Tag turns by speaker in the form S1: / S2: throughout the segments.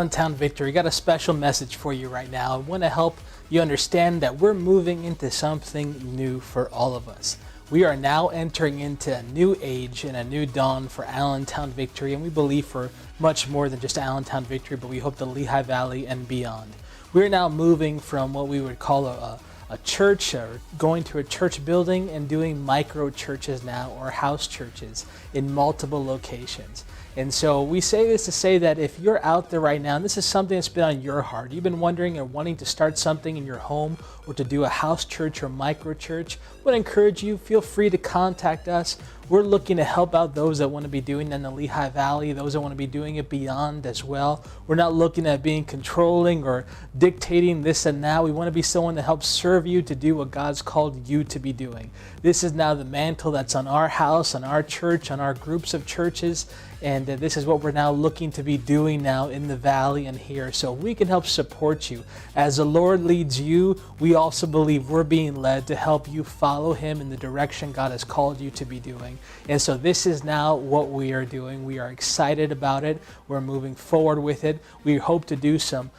S1: Allentown Victory, got a special message for you right now. I want to help you understand that we're moving into something new for all of us. We are now entering into a new age and a new dawn for Allentown Victory, and we believe for much more than just Allentown Victory, but we hope the Lehigh Valley and beyond. We're now moving from what we would call a church, or going to a church building, and doing micro churches now, or house churches in multiple locations. And so we say this to say that if you're out there right now, and this is something that's been on your heart, you've been wondering or wanting to start something in your home or to do a house church or micro church, I would encourage you, feel free to contact us. We're looking to help out those that want to be doing it in the Lehigh Valley, those that want to be doing it beyond as well. We're not looking at being controlling or dictating this and that. We want to be someone to help serve you to do what God's called you to be doing. This is now the mantle that's on our house, on our church, on our groups of churches, and this is what we're now looking to be doing now in the valley and here. So we can help support you. As the Lord leads you, we also believe we're being led to help you follow Him in the direction God has called you to be doing. And so this is now what we are doing. We are excited about it. We're moving forward with it. We hope to do some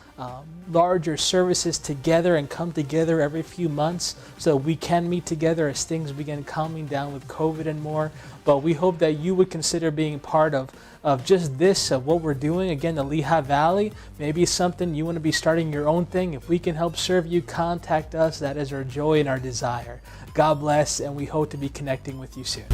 S1: larger services together and come together every few months so we can meet together as things begin calming down with COVID and more. But we hope that you would consider being part of just this, of what we're doing. Again, the Lehigh Valley, maybe something you want to be starting your own thing. If we can help serve you, contact us. That is our joy and our desire. God bless, and we hope to be connecting with you soon.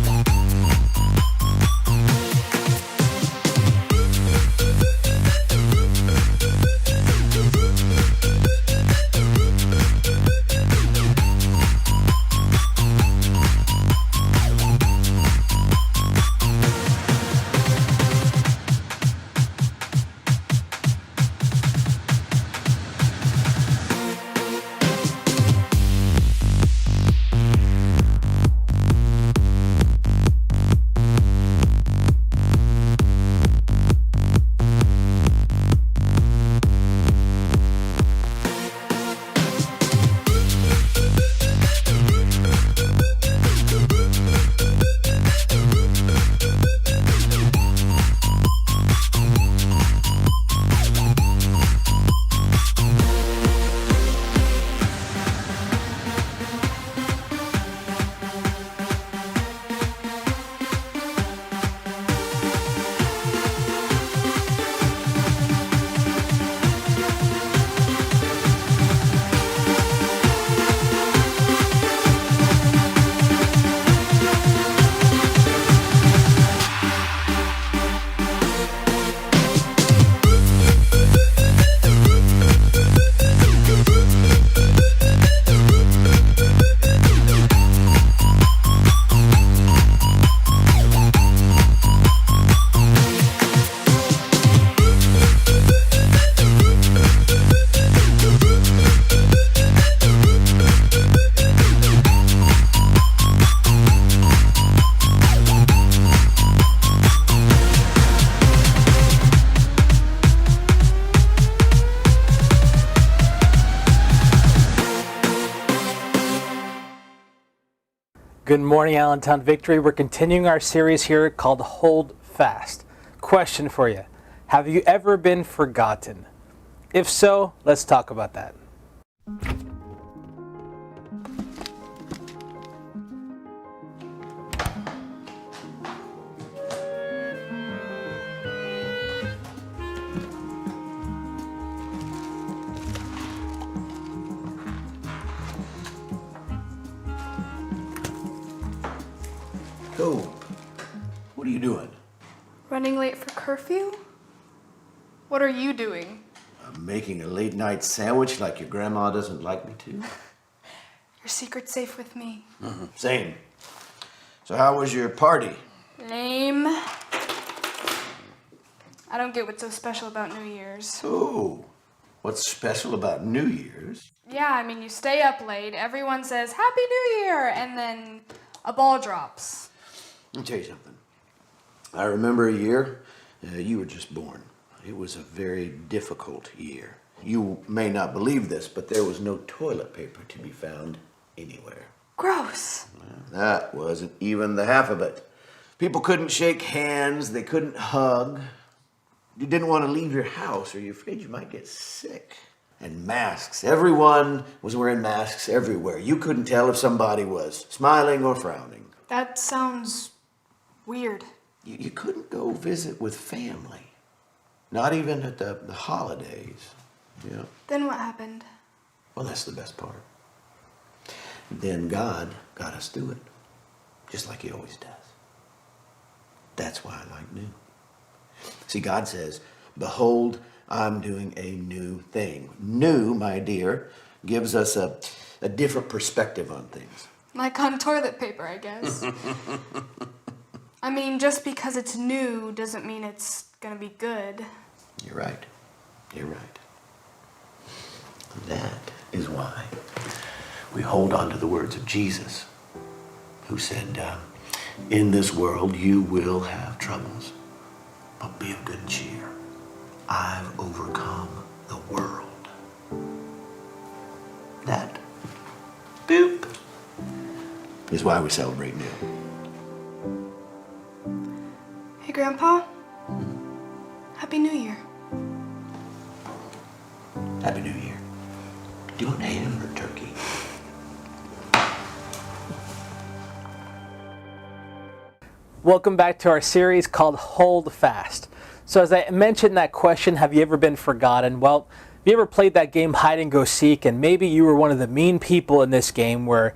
S1: Good morning, Allentown Victory. We're continuing our series here called Hold Fast. Question for you. Have you ever been forgotten? If so, let's talk about that.
S2: So, what are you doing?
S3: Running late for curfew? What are you doing?
S2: I'm making a late night sandwich like your grandma doesn't like me to.
S3: Your secret's safe with me.
S2: Same. So how was your party?
S3: Lame. I don't get what's so special about New Year's.
S2: Oh, what's special about New Year's?
S3: Yeah, I mean, you stay up late, everyone says, Happy New Year, and then a ball drops.
S2: Let me tell you something. I remember a year, you were just born. It was a very difficult year. You may not believe this, but there was no toilet paper to be found anywhere.
S3: Gross.
S2: Well, that wasn't even the half of it. People couldn't shake hands, they couldn't hug. You didn't want to leave your house or you're afraid you might get sick. And masks. Everyone was wearing masks everywhere. You couldn't tell if somebody was smiling or frowning.
S3: That sounds weird.
S2: You couldn't go visit with family. Not even at the holidays. Yeah.
S3: Then what happened?
S2: Well, that's the best part. Then God got us through it. Just like he always does. That's why I like new. See, God says, behold, I'm doing a new thing. New, my dear, gives us a different perspective on things.
S3: Like on toilet paper, I guess. I mean, just because it's new doesn't mean it's gonna be good.
S2: You're right. You're right. That is why we hold on to the words of Jesus, who said, in this world you will have troubles, but be of good cheer. I've overcome the world. That, boop, is why we celebrate new.
S3: Hey, Grandpa. Happy New Year.
S2: Happy New Year. Do you want ham or turkey?
S1: Welcome back to our series called Hold Fast. So as I mentioned that question, have you ever been forgotten? Well, have you ever played that game hide and go seek, and maybe you were one of the mean people in this game or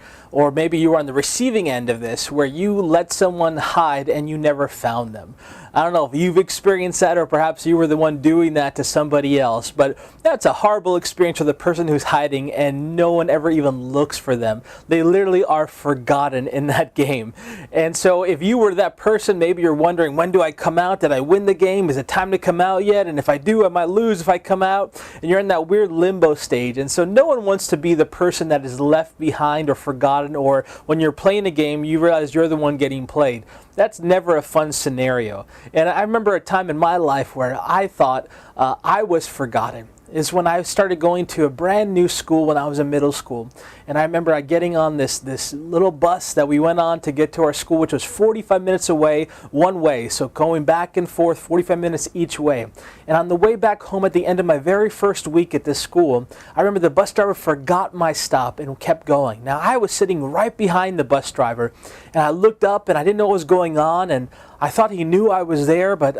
S1: maybe you were on the receiving end of this where you let someone hide and you never found them. I don't know if you've experienced that, or perhaps you were the one doing that to somebody else, but that's a horrible experience for the person who's hiding and no one ever even looks for them. They literally are forgotten in that game. And so if you were that person, maybe you're wondering, when do I come out? Did I win the game? Is it time to come out yet? And if I do, I might lose if I come out. And you're in that weird limbo stage. And so no one wants to be the person that is left behind or forgotten, or when you're playing a game, you realize you're the one getting played. That's never a fun scenario. And I remember a time in my life where I thought I was forgotten. Is when I started going to a brand new school when I was in middle school. And I remember getting on this little bus that we went on to get to our school, which was 45 minutes away, one way. So going back and forth, 45 minutes each way. And on the way back home at the end of my very first week at this school, I remember the bus driver forgot my stop and kept going. Now I was sitting right behind the bus driver, and I looked up and I didn't know what was going on, and I thought he knew I was there, but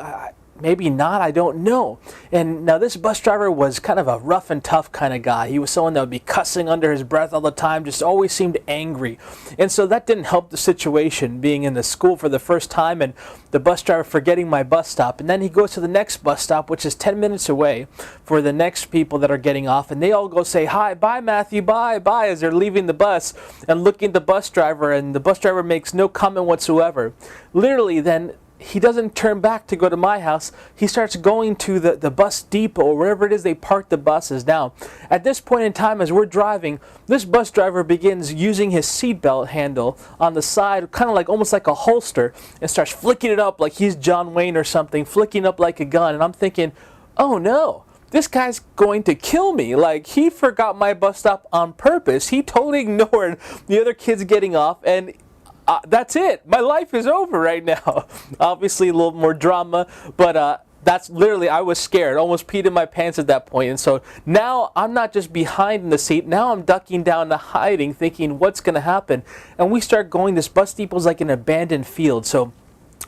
S1: maybe not, I don't know. And now this bus driver was kind of a rough and tough kind of guy. He was someone that would be cussing under his breath all the time, just always seemed angry. And so that didn't help the situation, being in the school for the first time and the bus driver forgetting my bus stop. And then he goes to the next bus stop, which is 10 minutes away, for the next people that are getting off. And they all go say, hi, bye Matthew, bye, bye, as they're leaving the bus and looking at the bus driver, and the bus driver makes no comment whatsoever. Literally then, he doesn't turn back to go to my house. He starts going to the bus depot or wherever it is they park the buses. Now, at this point in time, as we're driving, this bus driver begins using his seatbelt handle on the side, kind of like almost like a holster, and starts flicking it up like he's John Wayne or something, flicking up like a gun. And I'm thinking, oh no, this guy's going to kill me. Like, he forgot my bus stop on purpose. He totally ignored the other kids getting off, and that's it. My life is over right now. Obviously, a little more drama, but that's literally, I was scared. Almost peed in my pants at that point. And so now I'm not just behind in the seat. Now I'm ducking down to hiding, thinking, what's going to happen? And we start going, this bus depot's like an abandoned field. So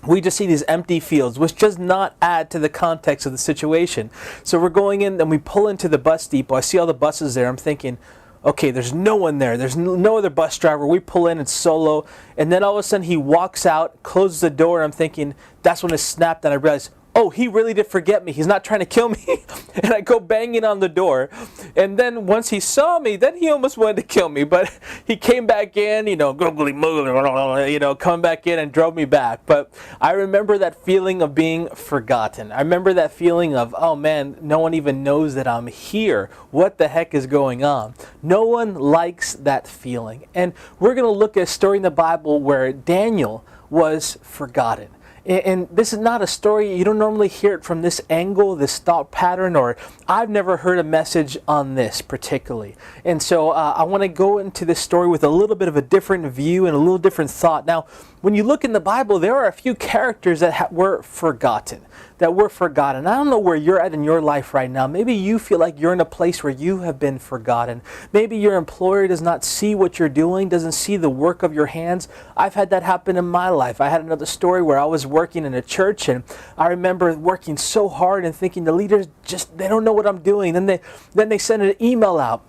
S1: we just see these empty fields, which does not add to the context of the situation. So we're going in and we pull into the bus depot. I see all the buses there. I'm thinking, okay, there's no one there. There's no other bus driver. We pull in, it's solo. And then all of a sudden he walks out, closes the door, and I'm thinking, that's when it snapped, and I realized, oh, he really did forget me. He's not trying to kill me. And I go banging on the door. And then once he saw me, then he almost wanted to kill me. But he came back in, googly moogly, come back in and drove me back. But I remember that feeling of being forgotten. I remember that feeling of, oh man, no one even knows that I'm here. What the heck is going on? No one likes that feeling. And we're going to look at a story in the Bible where Daniel was forgotten. And this is not a story, you don't normally hear it from this angle, this thought pattern, or I've never heard a message on this particularly. And so I want to go into this story with a little bit of a different view and a little different thought. Now, when you look in the Bible, there are a few characters that were forgotten. I don't know where you're at in your life right now. Maybe you feel like you're in a place where you have been forgotten. Maybe your employer does not see what you're doing, doesn't see the work of your hands. I've had that happen in my life. I had another story where I was working in a church, and I remember working so hard and thinking the leaders they don't know what I'm doing. Then they sent an email out.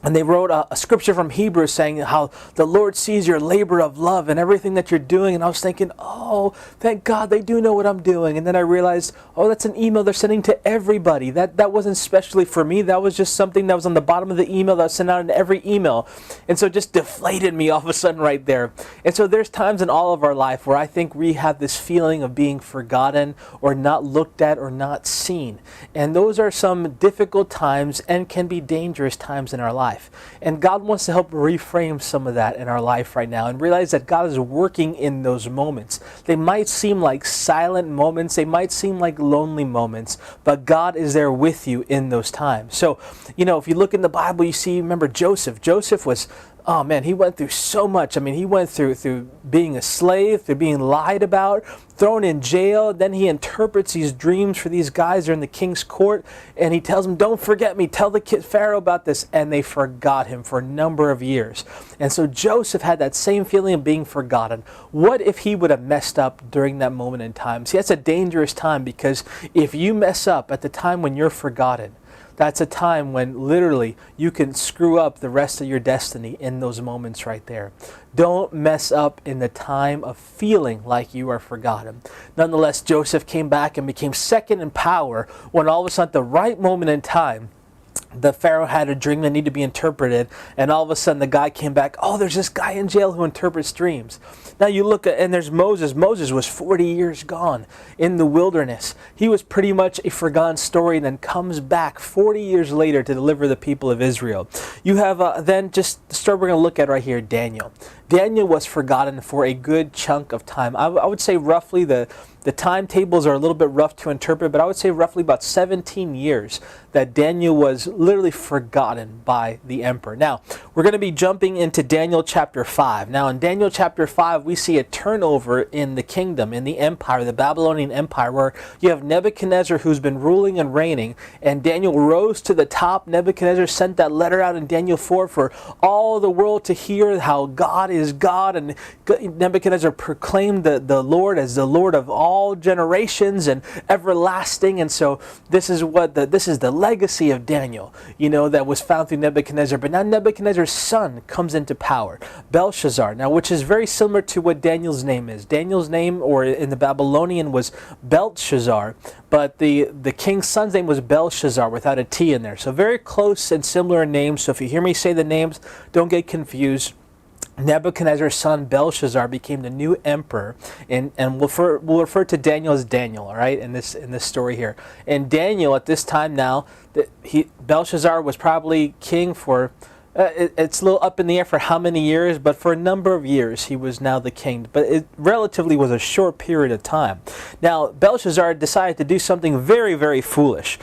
S1: And they wrote a scripture from Hebrews saying how the Lord sees your labor of love and everything that you're doing. And I was thinking, oh, thank God they do know what I'm doing. And then I realized, oh, that's an email they're sending to everybody. That wasn't specially for me. That was just something that was on the bottom of the email that was sent out in every email. And so it just deflated me all of a sudden right there. And so there's times in all of our life where I think we have this feeling of being forgotten or not looked at or not seen. And those are some difficult times and can be dangerous times in our life. And God wants to help reframe some of that in our life right now and realize that God is working in those moments. They might seem like silent moments, they might seem like lonely moments, but God is there with you in those times. So, if you look in the Bible, remember Joseph. Joseph was, oh man, he went through so much. He went through being a slave, through being lied about, thrown in jail. Then he interprets these dreams for these guys. They're in the king's court, and he tells them, don't forget me. Tell the Pharaoh about this. And they forgot him for a number of years. And so Joseph had that same feeling of being forgotten. What if he would have messed up during that moment in time? See, that's a dangerous time, because if you mess up at the time when you're forgotten, that's a time when literally you can screw up the rest of your destiny in those moments right there. Don't mess up in the time of feeling like you are forgotten. Nonetheless, Joseph came back and became second in power when all of a sudden, at the right moment in time, the Pharaoh had a dream that needed to be interpreted, and all of a sudden the guy came back, oh, there's this guy in jail who interprets dreams. Now you look at, and there's Moses. Moses was 40 years gone in the wilderness. He was pretty much a forgotten story, and then comes back 40 years later to deliver the people of Israel. You have then just the story we're going to look at right here, Daniel. Daniel was forgotten for a good chunk of time. I would say roughly the timetables are a little bit rough to interpret, but I would say roughly about 17 years that Daniel was literally forgotten by the emperor. Now, we're going to be jumping into Daniel chapter 5. Now, in Daniel chapter 5, we see a turnover in the kingdom, in the empire, the Babylonian empire, where you have Nebuchadnezzar who's been ruling and reigning, and Daniel rose to the top. Nebuchadnezzar sent that letter out in Daniel 4 for all the world to hear how God is God, and Nebuchadnezzar proclaimed the Lord as the Lord of all generations and everlasting. And so this is the legacy of Daniel, that was found through Nebuchadnezzar. But now Nebuchadnezzar's son comes into power, Belshazzar, now, which is very similar to what Daniel's name is. Daniel's name, or in the Babylonian, was Belteshazzar, but the king's son's name was Belshazzar without a T in there. So very close and similar names. So if you hear me say the names, don't get confused. Nebuchadnezzar's son Belshazzar became the new emperor, and we'll refer to Daniel as Daniel, all right, in this story here. And Daniel, at this time now, Belshazzar was probably king for it's a little up in the air for how many years, but for a number of years he was now the king. But it relatively was a short period of time. Now, Belshazzar decided to do something very, very foolish.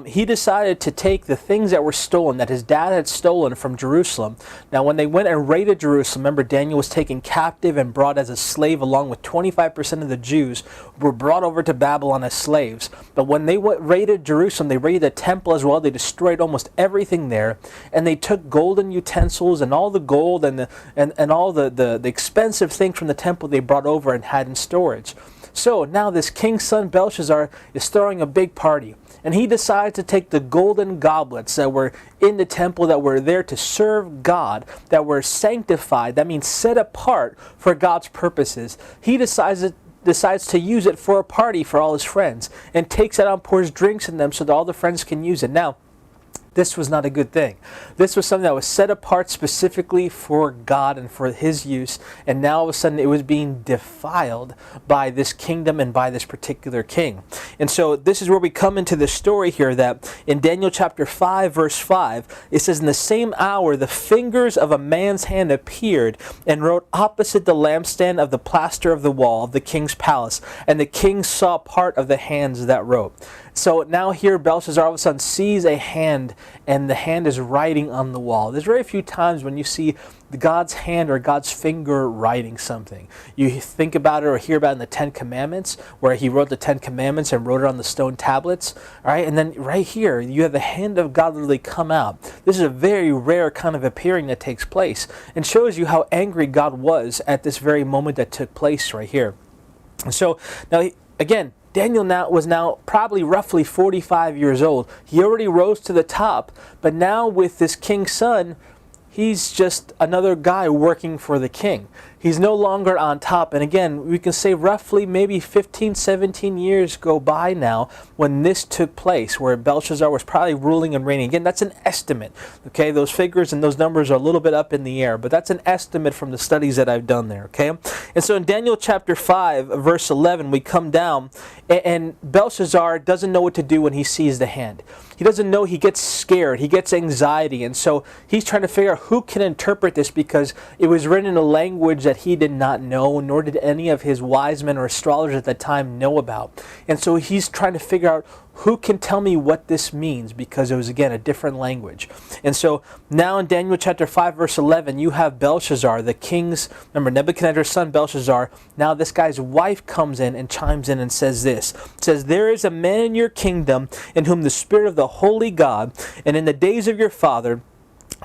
S1: He decided to take the things that were stolen, that his dad had stolen from Jerusalem. Now, when they went and raided Jerusalem, remember Daniel was taken captive and brought as a slave, along with 25% of the Jews were brought over to Babylon as slaves. But when they raided Jerusalem, they raided the temple as well. They destroyed almost everything there, and they took golden utensils and all the gold and all the expensive things from the temple they brought over and had in storage. So now this king's son Belshazzar is throwing a big party, and he decides to take the golden goblets that were in the temple, that were there to serve God, that were sanctified, that means set apart for God's purposes. He decides to use it for a party for all his friends, and takes it out and pours drinks in them so that all the friends can use it. Now, this was not a good thing. This was something that was set apart specifically for God and for his use, and now all of a sudden it was being defiled by this kingdom and by this particular king. And so this is where we come into the story here, that in Daniel chapter 5 verse 5, it says, in the same hour the fingers of a man's hand appeared and wrote opposite the lampstand of the plaster of the wall of the king's palace, and the king saw part of the hands that wrote. So now here Belshazzar all of a sudden sees a hand, and the hand is writing on the wall. There's very few times when you see God's hand or God's finger writing something. You think about it or hear about it in the Ten Commandments, where he wrote the Ten Commandments and wrote it on the stone tablets. All right, and then right here, you have the hand of God literally come out. This is a very rare kind of appearing that takes place, and shows you how angry God was at this very moment that took place right here. And so now, again, Daniel was now probably roughly 45 years old. He already rose to the top, but now with this king's son, he's just another guy working for the king. He's no longer on top. And again, we can say roughly maybe 15, 17 years go by now when this took place, where Belshazzar was probably ruling and reigning. Again, that's an estimate. Okay, those figures and those numbers are a little bit up in the air, but that's an estimate from the studies that I've done there. Okay, and so in Daniel chapter 5, verse 11, we come down, and Belshazzar doesn't know what to do when he sees the hand. He doesn't know, he gets scared, he gets anxiety, and so he's trying to figure out who can interpret this, because it was written in a language that he did not know, nor did any of his wise men or astrologers at the time know about. And so he's trying to figure out who can tell me what this means, because it was, again, a different language. And so now in Daniel chapter 5, verse 11, you have Belshazzar, the king's, remember, Nebuchadnezzar's son Belshazzar. Now this guy's wife comes in and chimes in and says this. It says, "There is a man in your kingdom in whom the spirit of the holy God, and in the days of your father,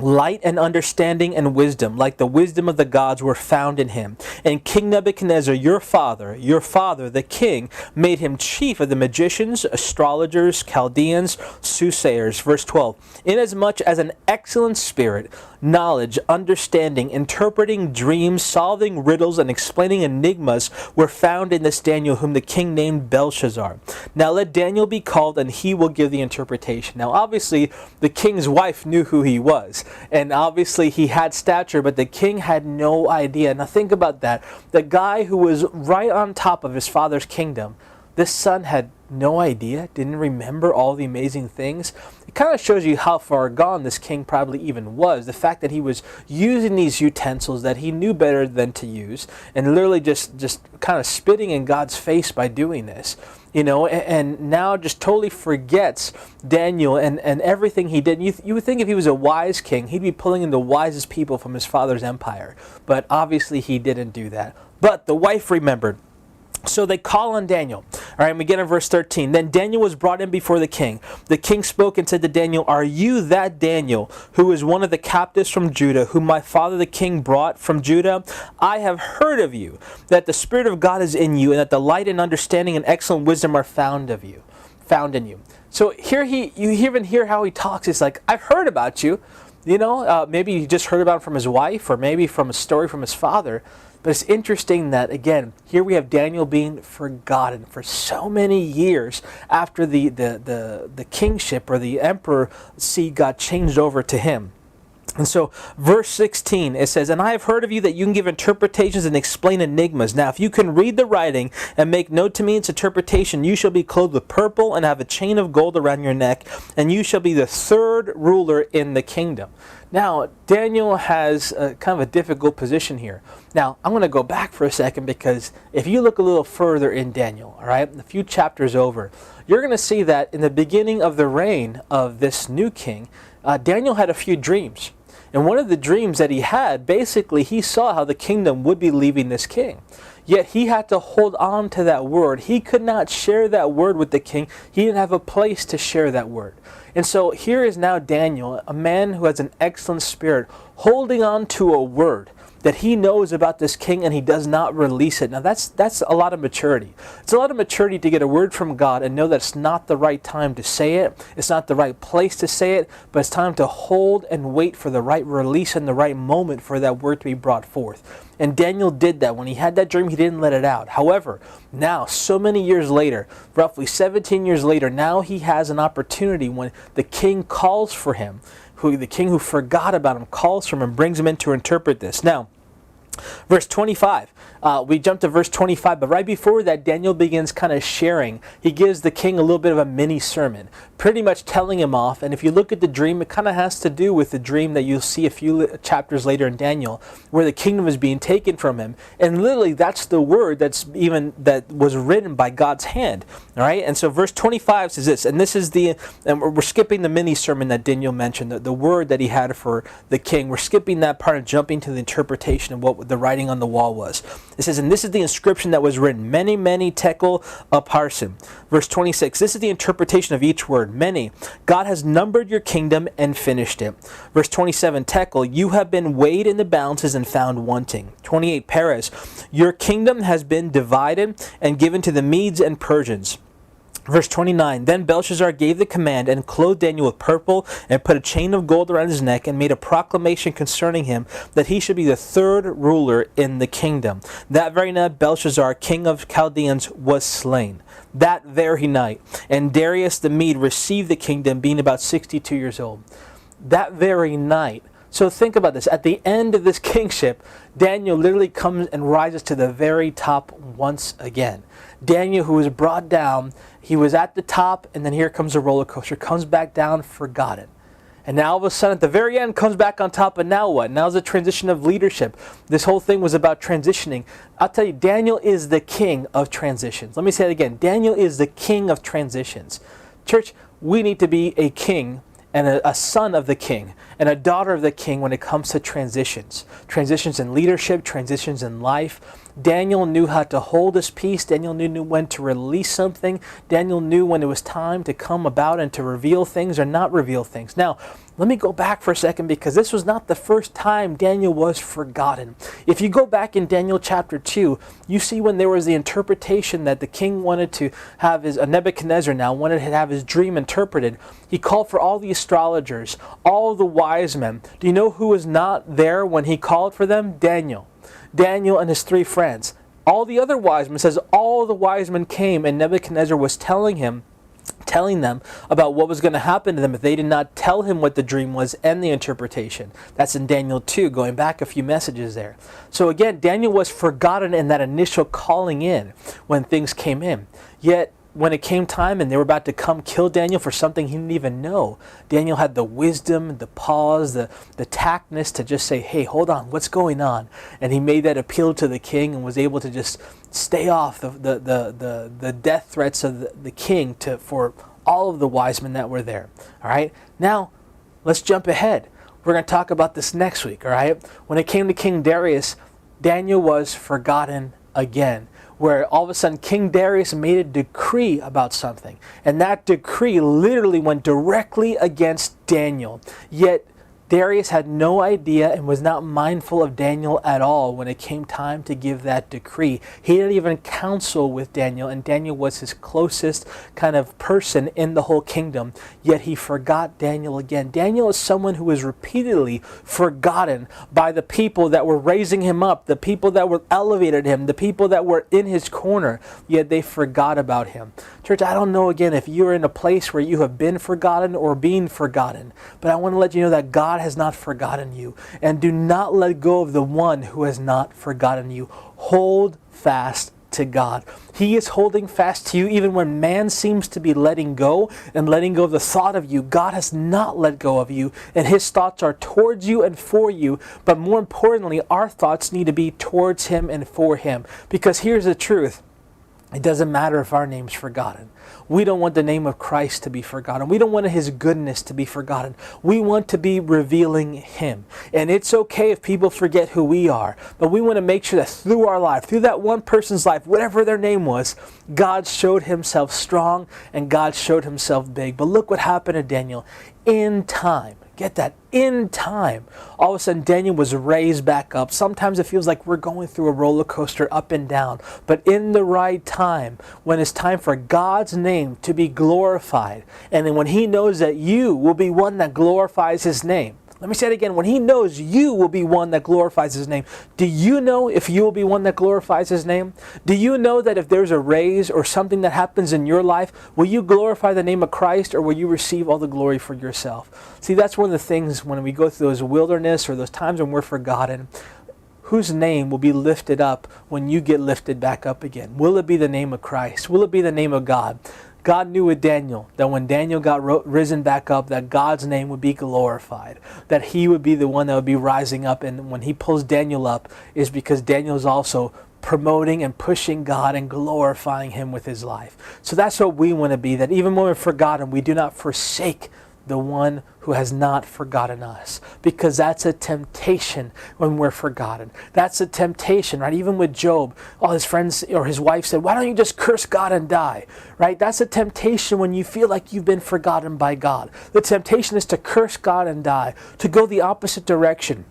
S1: light and understanding and wisdom, like the wisdom of the gods, were found in him. And King Nebuchadnezzar, your father, the king, made him chief of the magicians, astrologers, Chaldeans, soothsayers." Verse 12, "Inasmuch as an excellent spirit, knowledge, understanding, interpreting dreams, solving riddles, and explaining enigmas were found in this Daniel, whom the king named Belshazzar. Now let Daniel be called, and he will give the interpretation." Now obviously the king's wife knew who he was, and obviously he had stature, but the king had no idea. Now think about that. The guy who was right on top of his father's kingdom, this son had no idea, didn't remember all the amazing things. It kind of shows you how far gone this king probably even was. The fact that he was using these utensils that he knew better than to use, and literally just kind of spitting in God's face by doing this. You know, and now just totally forgets Daniel and everything he did. You would think if he was a wise king, he'd be pulling in the wisest people from his father's empire. But obviously he didn't do that. But the wife remembered. So they call on Daniel. All right, and we get in verse 13. "Then Daniel was brought in before the king. The king spoke and said to Daniel, 'Are you that Daniel, who is one of the captives from Judah, whom my father the king brought from Judah? I have heard of you, that the Spirit of God is in you, and that the light and understanding and excellent wisdom are found in you.'" So here you even hear how he talks. It's like, I've heard about you. You know, maybe he just heard about it from his wife, or maybe from a story from his father. But it's interesting that, again, here we have Daniel being forgotten for so many years after the kingship or the emperor seat got changed over to him. And so, verse 16, it says, "And I have heard of you that you can give interpretations and explain enigmas. Now, if you can read the writing and make known to me its interpretation, you shall be clothed with purple and have a chain of gold around your neck, and you shall be the third ruler in the kingdom." Now, Daniel has kind of a difficult position here. Now, I'm going to go back for a second, because if you look a little further in Daniel, all right, a few chapters over, you're going to see that in the beginning of the reign of this new king, Daniel had a few dreams. And one of the dreams that he had, basically, he saw how the kingdom would be leaving this king. Yet he had to hold on to that word. He could not share that word with the king. He didn't have a place to share that word. And so here is now Daniel, a man who has an excellent spirit, holding on to a word that he knows about this king, and he does not release it. Now that's a lot of maturity. It's a lot of maturity to get a word from God and know that it's not the right time to say it, it's not the right place to say it, but it's time to hold and wait for the right release and the right moment for that word to be brought forth. And Daniel did that. When he had that dream, he didn't let it out. However, now, so many years later, roughly 17 years later, now he has an opportunity when the king calls for him, the king who forgot about him calls for him and brings him in to interpret this. Now, Verse 25. We jump to verse 25, but right before that, Daniel begins kind of sharing. He gives the king a little bit of a mini sermon, pretty much telling him off. And if you look at the dream, it kind of has to do with the dream that you'll see a few chapters later in Daniel, where the kingdom is being taken from him. And literally, that's the word that was written by God's hand. All right. And so verse 25 says this, and this is and we're skipping the mini sermon that Daniel mentioned, the word that he had for the king. We're skipping that part and jumping to the interpretation of what the writing on the wall was. It says, and this is the inscription that was written, many, many tekel upharsin. Verse 26, this is the interpretation of each word, many. God has numbered your kingdom and finished it. Verse 27, tekel, you have been weighed in the balances and found wanting. 28, Peres, your kingdom has been divided and given to the Medes and Persians. Verse 29, then Belshazzar gave the command and clothed Daniel with purple and put a chain of gold around his neck and made a proclamation concerning him that he should be the third ruler in the kingdom. That very night Belshazzar, king of Chaldeans, was slain. That very night. And Darius the Mede received the kingdom, being about 62 years old. That very night. So think about this. At the end of this kingship, Daniel literally comes and rises to the very top once again. Daniel, who was brought down, he was at the top, and then here comes a roller coaster, comes back down, forgotten. And now all of a sudden, at the very end, comes back on top, and now what? Now's the transition of leadership. This whole thing was about transitioning. I'll tell you, Daniel is the king of transitions. Let me say it again. Daniel is the king of transitions. Church, we need to be a king and a son of the king and a daughter of the king when it comes to transitions. Transitions in leadership, transitions in life. Daniel knew how to hold his peace. Daniel knew when to release something. Daniel knew when it was time to come about and to reveal things or not reveal things. Now, let me go back for a second, because this was not the first time Daniel was forgotten. If you go back in Daniel chapter 2, you see when there was the interpretation that the king wanted to have Nebuchadnezzar now wanted to have his dream interpreted. He called for all the astrologers, all the wise men. Do you know who was not there when he called for them? Daniel. Daniel and his 3 friends. All the other wise men, says all the wise men came, and Nebuchadnezzar was telling them about what was going to happen to them if they did not tell him what the dream was and the interpretation. That's in Daniel 2, going back a few messages there. So again, Daniel was forgotten in that initial calling in when things came in. Yet, when it came time and they were about to come kill Daniel for something he didn't even know, Daniel had the wisdom, the pause, the tactness to just say, hey, hold on, what's going on? And he made that appeal to the king and was able to just stay off the death threats of the king for all of the wise men that were there. All right, now let's jump ahead. We're going to talk about this next week. All right, when it came to King Darius, Daniel was forgotten again, where all of a sudden King Darius made a decree about something. And that decree literally went directly against Daniel. Yet Darius had no idea and was not mindful of Daniel at all when it came time to give that decree. He didn't even counsel with Daniel, and Daniel was his closest kind of person in the whole kingdom. Yet he forgot Daniel again. Daniel is someone who is repeatedly forgotten by the people that were raising him up, the people that were elevated him, the people that were in his corner, yet they forgot about him. Church, I don't know again if you're in a place where you have been forgotten or being forgotten, but I want to let you know that God has not forgotten you. And do not let go of the one who has not forgotten you. Hold fast to God. He is holding fast to you even when man seems to be letting go and letting go of the thought of you. God has not let go of you, and his thoughts are towards you and for you. But more importantly, our thoughts need to be towards him and for him. Because here's the truth. It doesn't matter if our name's forgotten. We don't want the name of Christ to be forgotten. We don't want his goodness to be forgotten. We want to be revealing him. And it's okay if people forget who we are, but we want to make sure that through our life, through that one person's life, whatever their name was, God showed himself strong and God showed himself big. But look what happened to Daniel. In time, get that, in time, all of a sudden Daniel was raised back up. Sometimes it feels like we're going through a roller coaster up and down, but in the right time, when it's time for God's name to be glorified, and then when he knows that you will be one that glorifies his name. Let me say it again. When he knows you will be one that glorifies his name. Do you know if you will be one that glorifies his name? Do you know that if there's a raise or something that happens in your life, will you glorify the name of Christ, or will you receive all the glory for yourself? See, that's one of the things when we go through those wilderness or those times when we're forgotten. whose name will be lifted up when you get lifted back up again? Will it be the name of Christ? Will it be the name of God? God knew with Daniel that when Daniel got risen back up, that God's name would be glorified, that he would be the one that would be rising up. And when he pulls Daniel up, is because Daniel is also promoting and pushing God and glorifying him with his life. So that's what we want to be, that even when we're forgotten, we do not forsake the one who has not forgotten us, because that's a temptation when we're forgotten. That's a temptation, right? Even with Job, all his friends or his wife said, why don't you just curse God and die, right? That's a temptation when you feel like you've been forgotten by God. The temptation is to curse God and die, to go the opposite direction.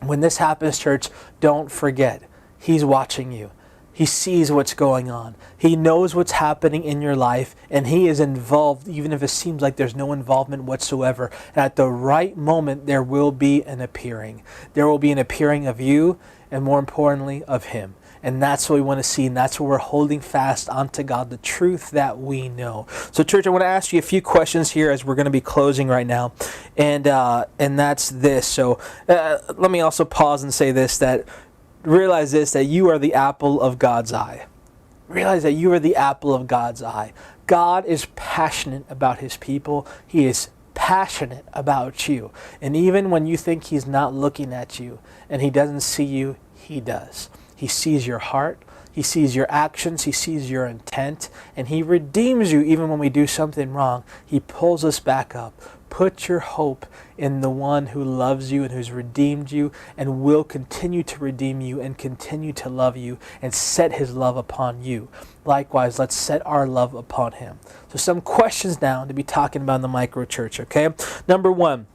S1: When this happens, church, don't forget, he's watching you. He sees what's going on. He knows what's happening in your life, and he is involved even if it seems like there's no involvement whatsoever. And at the right moment, there will be an appearing. There will be an appearing of you, and more importantly, of him. And that's what we want to see, and that's what we're holding fast onto God, the truth that we know. So church, I want to ask you a few questions here as we're going to be closing right now. And that's this. So let me also pause and say this, that realize this, that you are the apple of God's eye. Realize that you are the apple of God's eye. God is passionate about his people. He is passionate about you. And even when you think he's not looking at you and he doesn't see you, he does. He sees your heart. He sees your actions. He sees your intent. And he redeems you even when we do something wrong. He pulls us back up. Put your hope in the one who loves you and who's redeemed you and will continue to redeem you and continue to love you and set his love upon you. Likewise, let's set our love upon him. So some questions now to be talking about in the micro church, okay? Number one,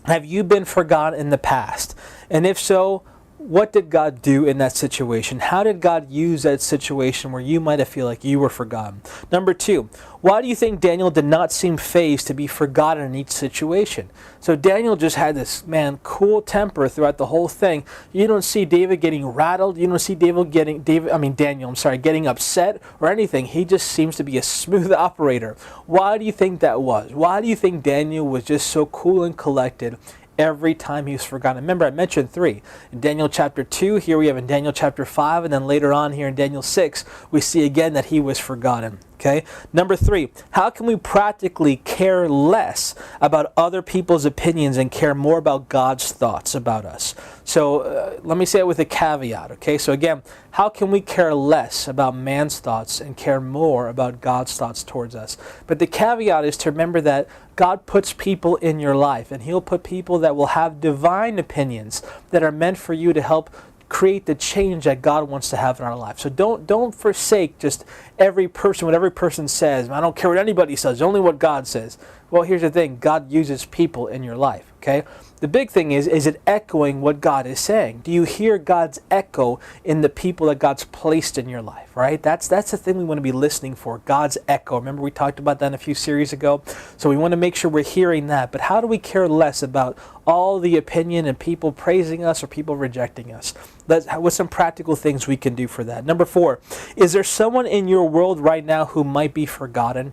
S1: have you been forgotten in the past? And if so, what did God do in that situation? How did God use that situation where you might have feel like you were forgotten? Number two, why do you think Daniel did not seem fazed to be forgotten in each situation? So Daniel just had this, cool temper throughout the whole thing. You don't see David getting rattled. You don't see Daniel getting upset or anything. He just seems to be a smooth operator. Why do you think that was? Why do you think Daniel was just so cool and collected every time he was forgotten? Remember, I mentioned 3. In Daniel chapter 2, here we have in Daniel chapter 5, and then later on here in Daniel 6, we see again that he was forgotten. Okay. Number 3, how can we practically care less about other people's opinions and care more about God's thoughts about us? So let me say it with a caveat. Okay. So again, how can we care less about man's thoughts and care more about God's thoughts towards us? But the caveat is to remember that God puts people in your life, and he'll put people that will have divine opinions that are meant for you to help create the change that God wants to have in our life. So don't forsake just every person, what every person says. I don't care what anybody says, only what God says. Well, here's the thing. God uses people in your life, okay? The big thing is it echoing what God is saying? Do you hear God's echo in the people that God's placed in your life, right? That's the thing we want to be listening for, God's echo. Remember we talked about that in a few series ago? So we want to make sure we're hearing that. But how do we care less about all the opinion and people praising us or people rejecting us? What's some practical things we can do for that? Number 4, is there someone in your world right now who might be forgotten?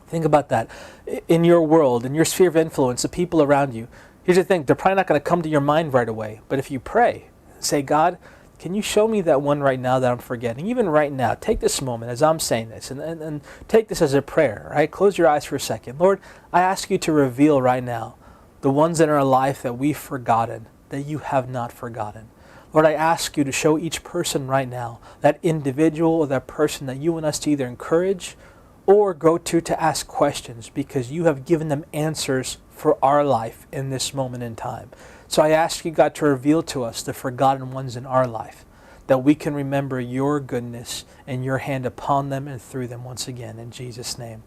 S1: Think about that. In your world, in your sphere of influence, the people around you, here's the thing, they're probably not going to come to your mind right away. But if you pray, say, God, can you show me that one right now that I'm forgetting? Even right now, take this moment as I'm saying this and take this as a prayer, right? Close your eyes for a second. Lord, I ask you to reveal right now the ones in our life that we've forgotten, that you have not forgotten. Lord, I ask you to show each person right now, that individual or that person that you want us to either encourage or go to ask questions, because you have given them answers for our life in this moment in time. So I ask you, God, to reveal to us the forgotten ones in our life, that we can remember your goodness and your hand upon them and through them once again. In Jesus' name,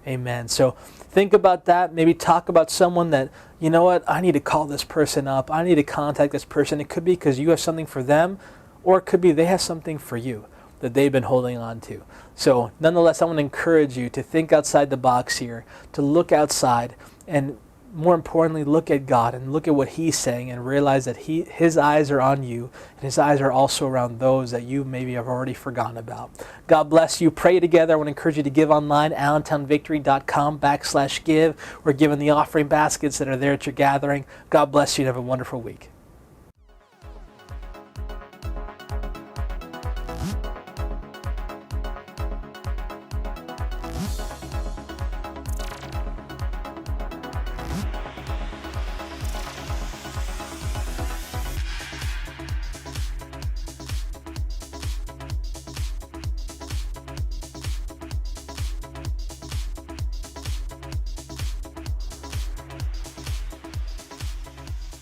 S1: amen. So think about that. Maybe talk about someone that, you know what, I need to call this person up. I need to contact this person. It could be because you have something for them, or it could be they have something for you that they've been holding on to. So nonetheless, I want to encourage you to think outside the box here, to look outside, and more importantly, look at God and look at what he's saying and realize that his eyes are on you, and his eyes are also around those that you maybe have already forgotten about. God bless you. Pray together. I want to encourage you to give online, allentownvictory.com/give. We're giving the offering baskets that are there at your gathering. God bless you and have a wonderful week.